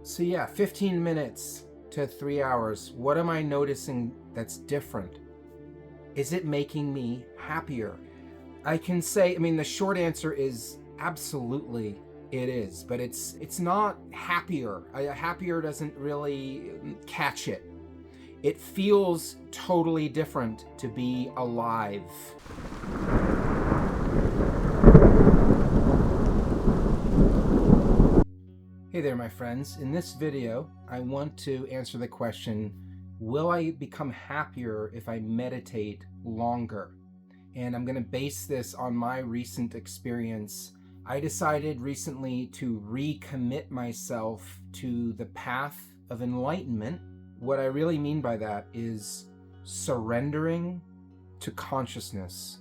So yeah, 15 minutes to 3 hours. What am I noticing that's different? Is it making me happier? I can say, the short answer is absolutely it is, but it's not happier. Happier doesn't really catch it. It feels totally different to be alive. Hey there, my friends. In this video, I want to answer the question, will I become happier if I meditate longer? And I'm going to base this on my recent experience. I decided recently to recommit myself to the path of enlightenment. What I really mean by that is surrendering to consciousness.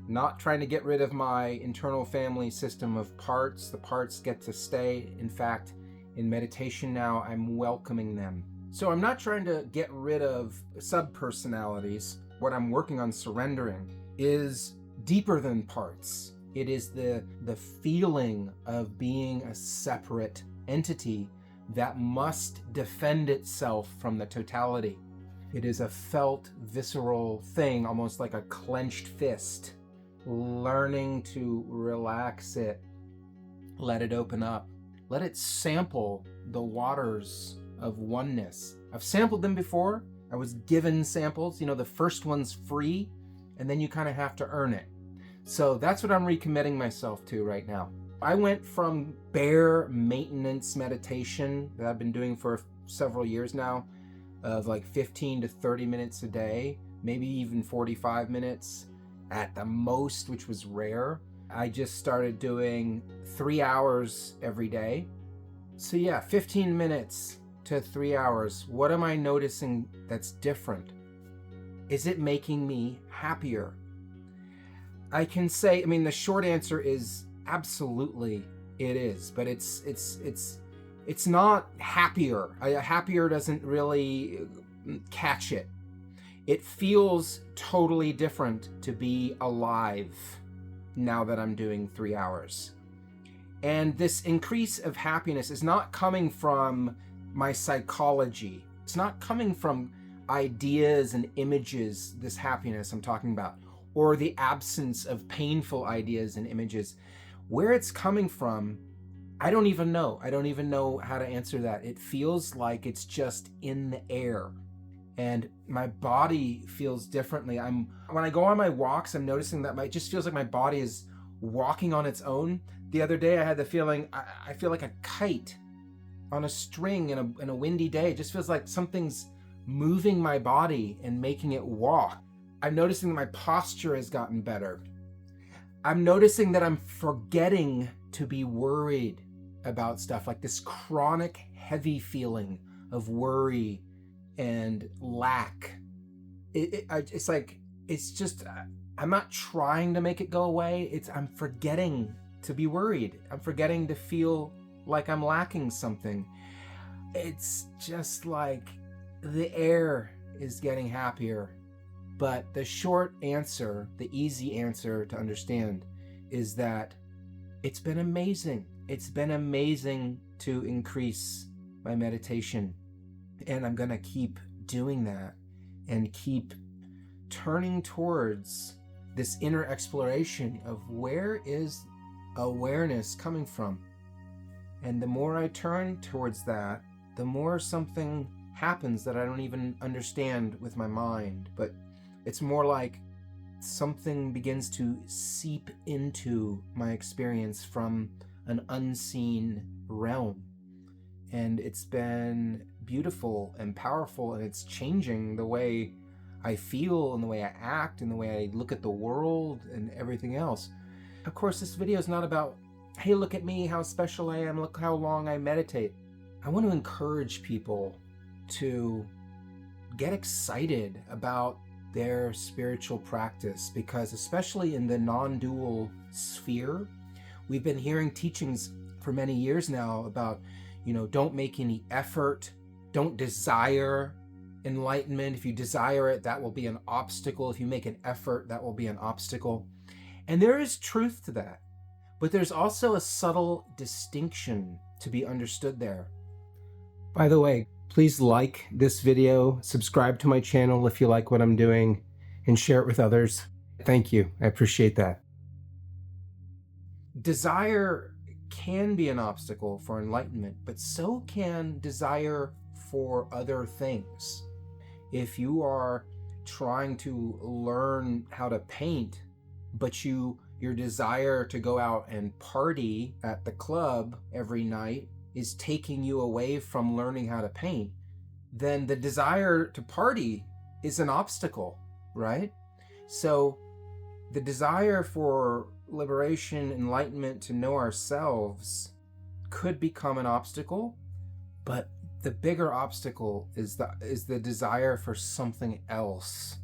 Not trying to get rid of my internal family system of parts. The parts get to stay. In fact, in meditation now, I'm welcoming them. So I'm not trying to get rid of sub-personalities. What I'm working on surrendering is deeper than parts. It is the feeling of being a separate entity that must defend itself from the totality. It is a felt, visceral thing, almost like a clenched fist. Learning to relax it, let it open up, let it sample the waters of oneness. I've sampled them before. I was given samples. The first one's free, and then you kind of have to earn it. So that's what I'm recommitting myself to right now. I went from bare maintenance meditation that I've been doing for several years now, of like 15 to 30 minutes a day, maybe even 45 minutes at the most, which was rare. I just started doing 3 hours every day. So yeah, 15 minutes to 3 hours. What am I noticing that's different? Is it making me happier? I can say, the short answer is absolutely it is, but it's not happier. Happier doesn't really catch it. It feels totally different to be alive now that I'm doing 3 hours. And this increase of happiness is not coming from my psychology. It's not coming from ideas and images, this happiness I'm talking about, or the absence of painful ideas and images. Where it's coming from, I don't even know. I don't even know how to answer that. It feels like it's just in the air. And my body feels differently. When I go on my walks, I'm noticing that it just feels like my body is walking on its own. The other day I had the feeling, I feel like a kite on a string in a windy day. It just feels like something's moving my body and making it walk. I'm noticing that my posture has gotten better. I'm noticing that I'm forgetting to be worried about stuff, like this chronic heavy feeling of worry and lack. It's just, I'm not trying to make it go away. I'm forgetting to be worried. I'm forgetting to feel like I'm lacking something. It's just like the air is getting happier. But the short answer, the easy answer to understand, is that it's been amazing. It's been amazing to increase my meditation. And I'm going to keep doing that and keep turning towards this inner exploration of where is awareness coming from. And the more I turn towards that, the more something happens that I don't even understand with my mind. But it's more like something begins to seep into my experience from an unseen realm. And it's been beautiful and powerful, and it's changing the way I feel and the way I act and the way I look at the world and everything else. Of course, this video is not about, hey, look at me, how special I am, look how long I meditate. I want to encourage people to get excited about their spiritual practice, because especially in the non-dual sphere, we've been hearing teachings for many years now about, don't make any effort, don't desire enlightenment. If you desire it, that will be an obstacle. If you make an effort, that will be an obstacle. And there is truth to that. But there's also a subtle distinction to be understood there. By the way, please like this video, subscribe to my channel if you like what I'm doing, and share it with others. Thank you. I appreciate that. Desire can be an obstacle for enlightenment, but so can desire for other things. If you are trying to learn how to paint, but your desire to go out and party at the club every night is taking you away from learning how to paint, then the desire to party is an obstacle, right? So the desire for liberation, enlightenment, to know ourselves could become an obstacle, but the bigger obstacle is the desire for something else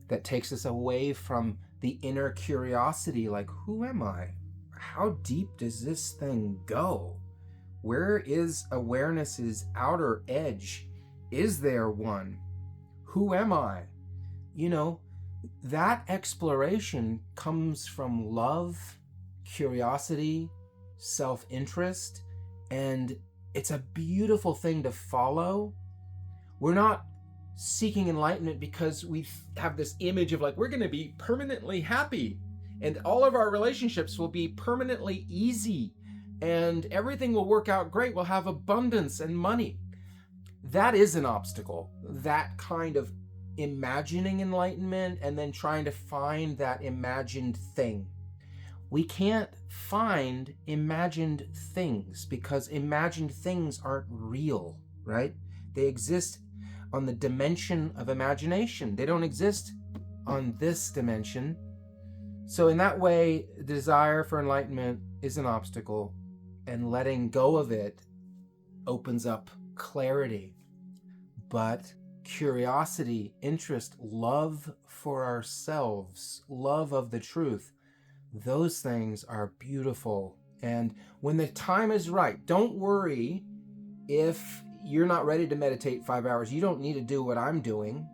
that takes us away from the inner curiosity, like, who am I? How deep does this thing go? Where is awareness's outer edge? Is there one? Who am I? You know, that exploration comes from love, curiosity, self-interest, and it's a beautiful thing to follow. We're not seeking enlightenment because we have this image of like, we're going to be permanently happy and all of our relationships will be permanently easy and everything will work out great. We'll have abundance and money. That is an obstacle. That kind of imagining enlightenment and then trying to find that imagined thing. We can't find imagined things because imagined things aren't real, right? They exist on the dimension of imagination. They don't exist on this dimension. So in that way, the desire for enlightenment is an obstacle, and letting go of it opens up clarity. But curiosity, interest, love for ourselves, love of the truth, those things are beautiful. And when the time is right, don't worry if you're not ready to meditate 5 hours. You don't need to do what I'm doing.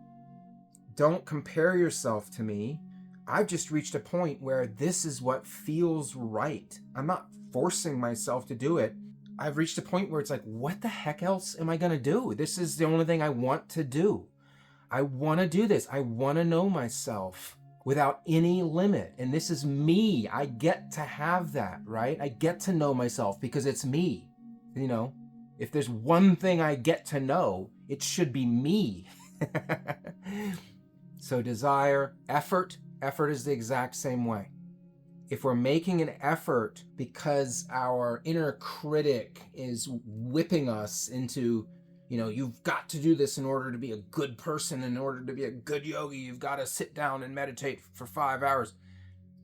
Don't compare yourself to me. I've just reached a point where this is what feels right. I'm not forcing myself to do it. I've reached a point where it's like, what the heck else am I going to do? This is the only thing I want to do. I want to do this. I want to know myself without any limit. And this is me. I get to have that, right? I get to know myself because it's me. You know, if there's one thing I get to know, it should be me. So desire, effort is the exact same way. If we're making an effort because our inner critic is whipping us into, you know, you've got to do this in order to be a good person, in order to be a good yogi, you've got to sit down and meditate for 5 hours.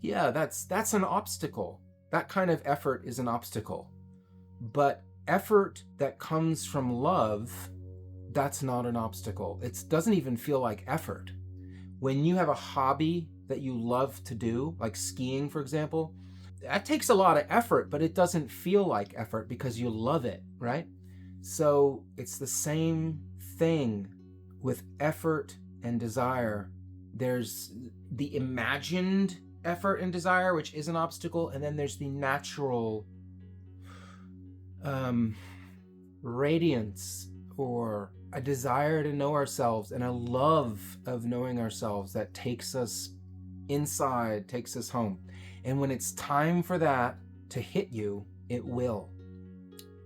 Yeah, that's an obstacle. That kind of effort is an obstacle. But effort that comes from love, that's not an obstacle. It doesn't even feel like effort. When you have a hobby that you love to do, like skiing, for example, that takes a lot of effort, but it doesn't feel like effort because you love it, right? So it's the same thing with effort and desire. There's the imagined effort and desire, which is an obstacle, and then there's the natural radiance or a desire to know ourselves and a love of knowing ourselves that takes us inside, takes us home. And when it's time for that to hit you, it will.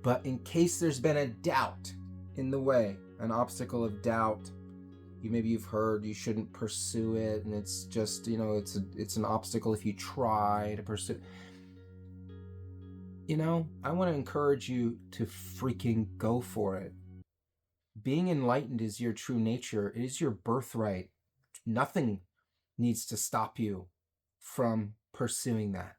But in case there's been a doubt in the way, an obstacle of doubt, maybe you've heard you shouldn't pursue it, and it's just, you know, it's an obstacle if you try to pursue. You know, I want to encourage you to freaking go for it. Being enlightened is your true nature. It is your birthright. Nothing needs to stop you from pursuing that.